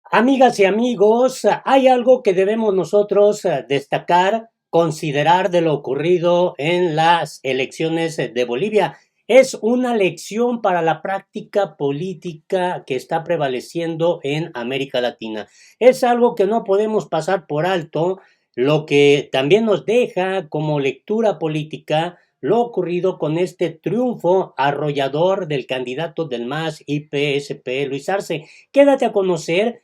Amigas y amigos, hay algo que debemos nosotros destacar, considerar de lo ocurrido en las elecciones de Bolivia. Es una lección para la práctica política que está prevaleciendo en América Latina. Es algo que no podemos pasar por alto, lo que también nos deja como lectura política lo ocurrido con este triunfo arrollador del candidato del MAS IPSP, Luis Arce. Quédate a conocer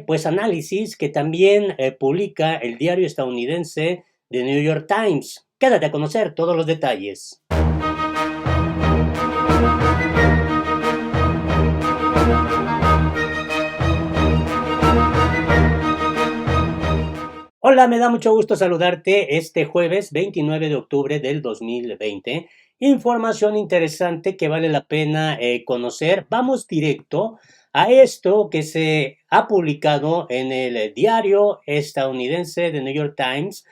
pues análisis que también publica el diario estadounidense The New York Times. Quédate a conocer todos los detalles. Hola, me da mucho gusto saludarte este jueves 29 de octubre del 2020. Información interesante que vale la pena conocer. Vamos directo a esto que se ha publicado en el diario estadounidense The New York Times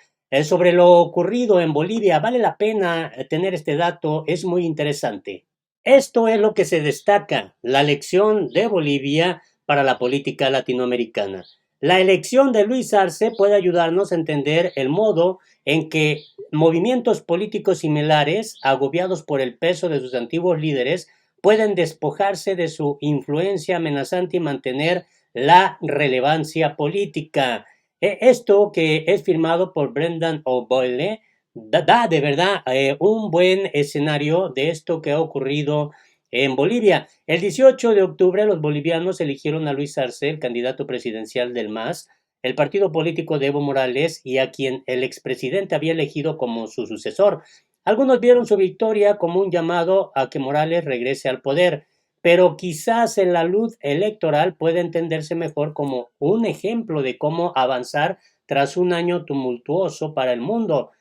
sobre lo ocurrido en Bolivia. Vale la pena tener este dato, es muy interesante. Esto es lo que se destaca, la lección de Bolivia para la política latinoamericana. La elección de Luis Arce puede ayudarnos a entender el modo en que movimientos políticos similares, agobiados por el peso de sus antiguos líderes, pueden despojarse de su influencia amenazante y mantener la relevancia política. Esto que es firmado por Brendan O'Boyle da de verdad un buen escenario de esto que ha ocurrido en Bolivia. El 18 de octubre los bolivianos eligieron a Luis Arce, el candidato presidencial del MAS, el partido político de Evo Morales y a quien el expresidente había elegido como su sucesor. Algunos vieron su victoria como un llamado a que Morales regrese al poder, pero quizás en la luz electoral puede entenderse mejor como un ejemplo de cómo avanzar tras un año tumultuoso para el mundo.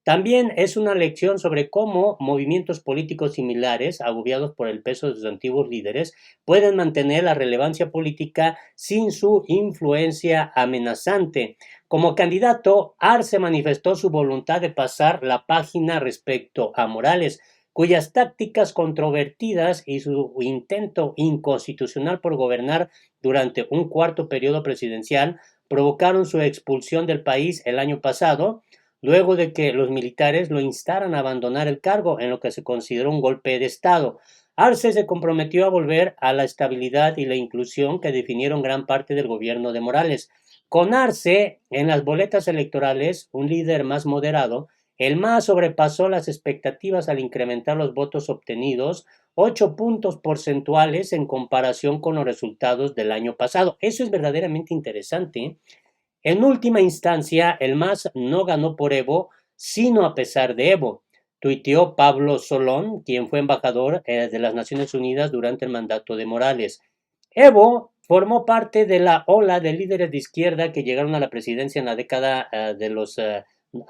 También es una lección sobre cómo movimientos políticos similares, agobiados por el peso de sus antiguos líderes, pueden mantener la relevancia política sin su influencia amenazante. Como candidato, Arce manifestó su voluntad de pasar la página respecto a Morales, cuyas tácticas controvertidas y su intento inconstitucional por gobernar durante un cuarto periodo presidencial provocaron su expulsión del país el año pasado, luego de que los militares lo instaran a abandonar el cargo en lo que se consideró un golpe de Estado. Arce se comprometió a volver a la estabilidad y la inclusión que definieron gran parte del gobierno de Morales. Con Arce, en las boletas electorales, un líder más moderado, el MAS sobrepasó las expectativas al incrementar los votos obtenidos 8 puntos porcentuales en comparación con los resultados del año pasado. Eso es verdaderamente interesante, ¿eh? En última instancia, el MAS no ganó por Evo, sino a pesar de Evo, tuiteó Pablo Solón, quien fue embajador de las Naciones Unidas durante el mandato de Morales. Evo formó parte de la ola de líderes de izquierda que llegaron a la presidencia en la década de los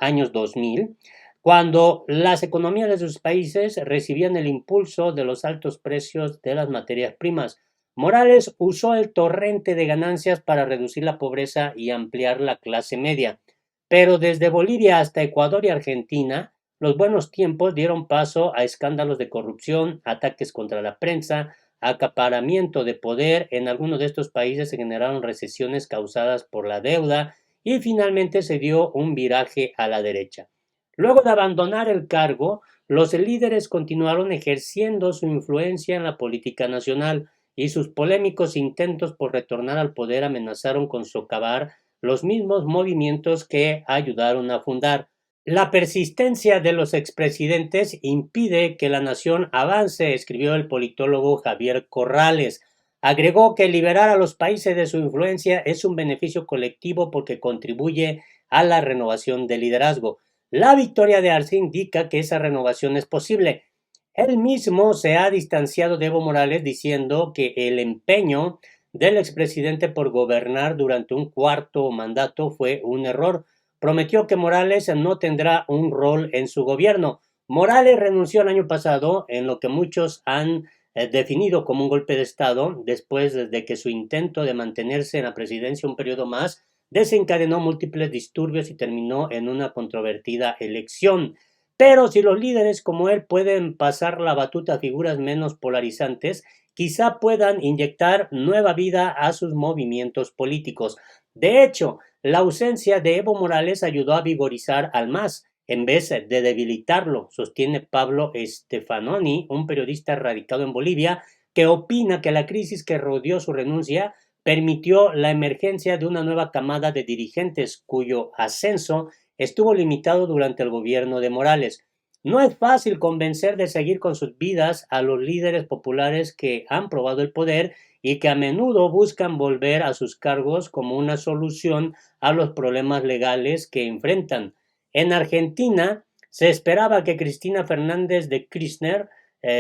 años 2000, cuando las economías de sus países recibían el impulso de los altos precios de las materias primas. Morales usó el torrente de ganancias para reducir la pobreza y ampliar la clase media. Pero desde Bolivia hasta Ecuador y Argentina, los buenos tiempos dieron paso a escándalos de corrupción, ataques contra la prensa, acaparamiento de poder. En algunos de estos países se generaron recesiones causadas por la deuda y finalmente se dio un viraje a la derecha. Luego de abandonar el cargo, los líderes continuaron ejerciendo su influencia en la política nacional y sus polémicos intentos por retornar al poder amenazaron con socavar los mismos movimientos que ayudaron a fundar. La persistencia de los expresidentes impide que la nación avance, escribió el politólogo Javier Corrales. Agregó que liberar a los países de su influencia es un beneficio colectivo porque contribuye a la renovación del liderazgo. La victoria de Arce indica que esa renovación es posible. Él mismo se ha distanciado de Evo Morales diciendo que el empeño del expresidente por gobernar durante un cuarto mandato fue un error. Prometió que Morales no tendrá un rol en su gobierno. Morales renunció el año pasado en lo que muchos han definido como un golpe de Estado, después de que su intento de mantenerse en la presidencia un periodo más desencadenó múltiples disturbios y terminó en una controvertida elección. Pero si los líderes como él pueden pasar la batuta a figuras menos polarizantes, quizá puedan inyectar nueva vida a sus movimientos políticos. De hecho, la ausencia de Evo Morales ayudó a vigorizar al MAS, en vez de debilitarlo, sostiene Pablo Stefanoni, un periodista radicado en Bolivia, que opina que la crisis que rodeó su renuncia permitió la emergencia de una nueva camada de dirigentes cuyo ascenso estuvo limitado durante el gobierno de Morales. No es fácil convencer de seguir con sus vidas a los líderes populares que han probado el poder y que a menudo buscan volver a sus cargos como una solución a los problemas legales que enfrentan. En Argentina se esperaba que Cristina Fernández de Kirchner,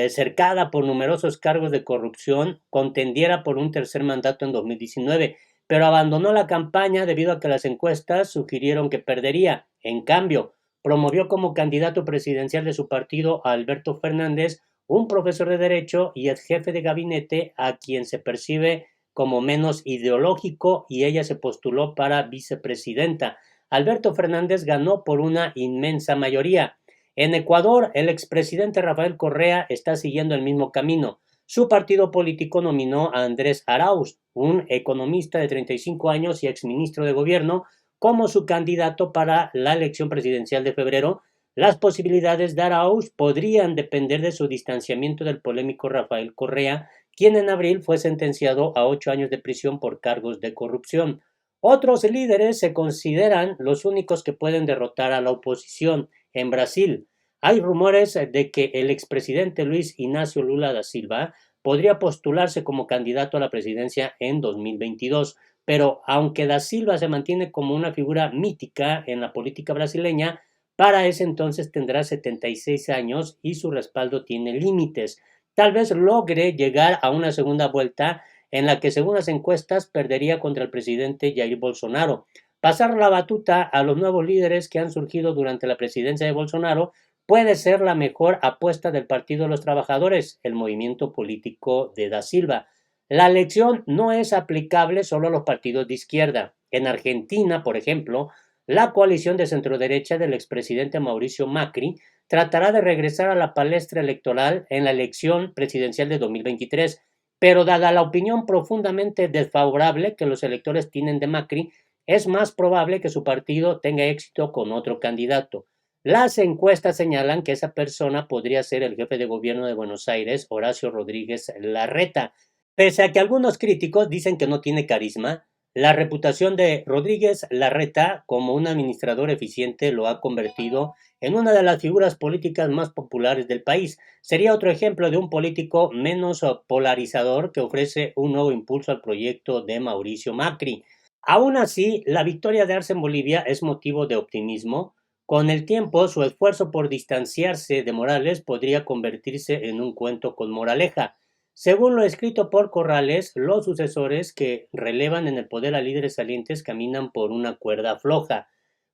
cercada por numerosos cargos de corrupción, contendiera por un tercer mandato en 2019, pero abandonó la campaña debido a que las encuestas sugirieron que perdería. En cambio, promovió como candidato presidencial de su partido a Alberto Fernández, un profesor de Derecho y ex jefe de gabinete a quien se percibe como menos ideológico, y ella se postuló para vicepresidenta. Alberto Fernández ganó por una inmensa mayoría. En Ecuador, el expresidente Rafael Correa está siguiendo el mismo camino. Su partido político nominó a Andrés Arauz, un economista de 35 años y exministro de gobierno, como su candidato para la elección presidencial de febrero. Las posibilidades de Arauz podrían depender de su distanciamiento del polémico Rafael Correa, quien en abril fue sentenciado a 8 años de prisión por cargos de corrupción. Otros líderes se consideran los únicos que pueden derrotar a la oposición. En Brasil, hay rumores de que el expresidente Luis Ignacio Lula da Silva podría postularse como candidato a la presidencia en 2022, pero aunque da Silva se mantiene como una figura mítica en la política brasileña, para ese entonces tendrá 76 años y su respaldo tiene límites. Tal vez logre llegar a una segunda vuelta en la que, según las encuestas, perdería contra el presidente Jair Bolsonaro. Pasar la batuta a los nuevos líderes que han surgido durante la presidencia de Bolsonaro puede ser la mejor apuesta del Partido de los Trabajadores, el movimiento político de da Silva. La elección no es aplicable solo a los partidos de izquierda. En Argentina, por ejemplo, la coalición de centroderecha del expresidente Mauricio Macri tratará de regresar a la palestra electoral en la elección presidencial de 2023, pero dada la opinión profundamente desfavorable que los electores tienen de Macri, es más probable que su partido tenga éxito con otro candidato. Las encuestas señalan que esa persona podría ser el jefe de gobierno de Buenos Aires, Horacio Rodríguez Larreta. Pese a que algunos críticos dicen que no tiene carisma, la reputación de Rodríguez Larreta como un administrador eficiente lo ha convertido en una de las figuras políticas más populares del país. Sería otro ejemplo de un político menos polarizador que ofrece un nuevo impulso al proyecto de Mauricio Macri. Aún así, la victoria de Arce en Bolivia es motivo de optimismo. Con el tiempo, su esfuerzo por distanciarse de Morales podría convertirse en un cuento con moraleja. Según lo escrito por Corrales, los sucesores que relevan en el poder a líderes salientes caminan por una cuerda floja.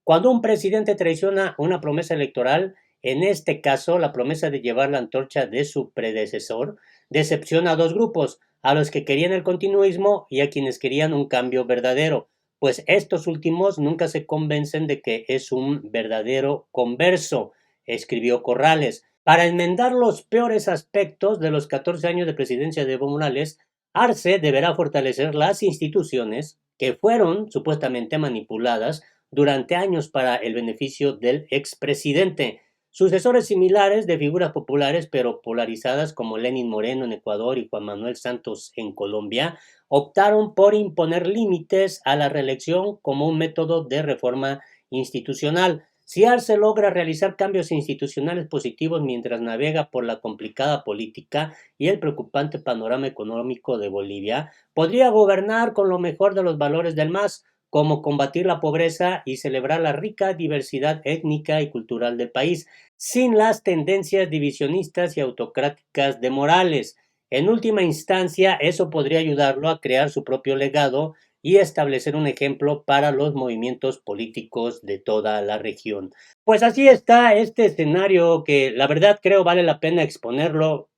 Cuando un presidente traiciona una promesa electoral, en este caso la promesa de llevar la antorcha de su predecesor, decepciona a dos grupos, a los que querían el continuismo y a quienes querían un cambio verdadero, pues estos últimos nunca se convencen de que es un verdadero converso, escribió Corrales. Para enmendar los peores aspectos de los 14 años de presidencia de Evo Morales, Arce deberá fortalecer las instituciones que fueron supuestamente manipuladas durante años para el beneficio del expresidente. Sucesores similares de figuras populares pero polarizadas como Lenín Moreno en Ecuador y Juan Manuel Santos en Colombia optaron por imponer límites a la reelección como un método de reforma institucional. Si Arce logra realizar cambios institucionales positivos mientras navega por la complicada política y el preocupante panorama económico de Bolivia, podría gobernar con lo mejor de los valores del MAS, como combatir la pobreza y celebrar la rica diversidad étnica y cultural del país, sin las tendencias divisionistas y autocráticas de Morales. En última instancia, eso podría ayudarlo a crear su propio legado y establecer un ejemplo para los movimientos políticos de toda la región. Pues así está este escenario que la verdad creo vale la pena exponerlo.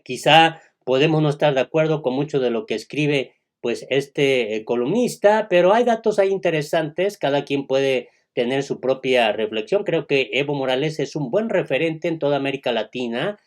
Quizá podemos no estar de acuerdo con mucho de lo que escribe pues este columnista, pero hay datos ahí interesantes, cada quien puede tener su propia reflexión. Creo que Evo Morales es un buen referente en toda América Latina,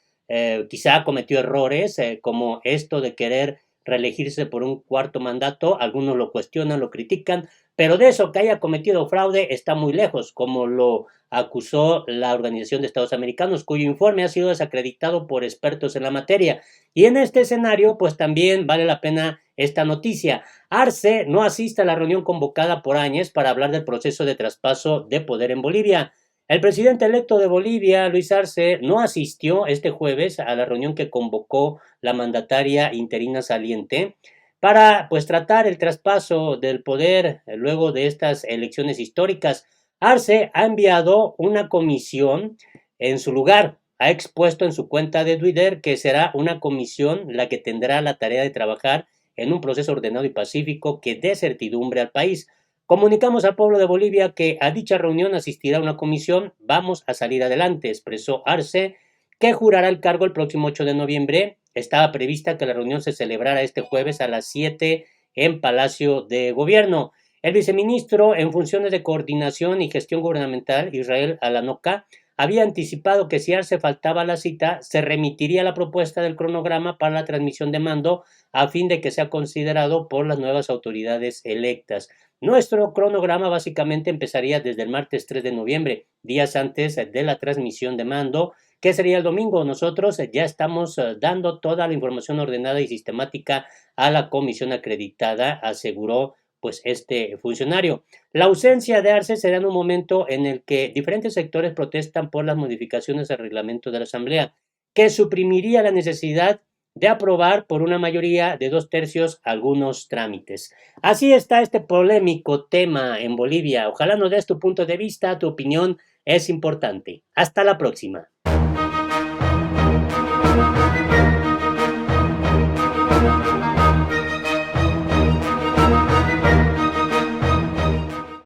quizá cometió errores, como esto de querer reelegirse por un cuarto mandato, algunos lo cuestionan, lo critican, pero de eso que haya cometido fraude está muy lejos, como lo acusó la Organización de Estados Americanos, cuyo informe ha sido desacreditado por expertos en la materia. Y en este escenario, pues también vale la pena esta noticia. Arce no asiste a la reunión convocada por Áñez para hablar del proceso de traspaso de poder en Bolivia. El presidente electo de Bolivia, Luis Arce, no asistió este jueves a la reunión que convocó la mandataria interina saliente para pues tratar el traspaso del poder luego de estas elecciones históricas. Arce ha enviado una comisión en su lugar. Ha expuesto en su cuenta de Twitter que será una comisión la que tendrá la tarea de trabajar en un proceso ordenado y pacífico que dé certidumbre al país. Comunicamos al pueblo de Bolivia que a dicha reunión asistirá una comisión. Vamos a salir adelante, expresó Arce, que jurará el cargo el próximo 8 de noviembre. Estaba prevista que la reunión se celebrara este jueves a las 7 en Palacio de Gobierno. El viceministro en funciones de coordinación y gestión gubernamental, Israel Alanoca, había anticipado que si Arce faltaba a la cita, se remitiría la propuesta del cronograma para la transmisión de mando a fin de que sea considerado por las nuevas autoridades electas. Nuestro cronograma básicamente empezaría desde el martes 3 de noviembre, días antes de la transmisión de mando, que sería el domingo. Nosotros ya estamos dando toda la información ordenada y sistemática a la comisión acreditada, aseguró pues este funcionario. La ausencia de Arce será en un momento en el que diferentes sectores protestan por las modificaciones al reglamento de la Asamblea, que suprimiría la necesidad de aprobar por una mayoría de 2/3 algunos trámites. Así está este polémico tema en Bolivia. Ojalá nos des tu punto de vista, tu opinión es importante. Hasta la próxima.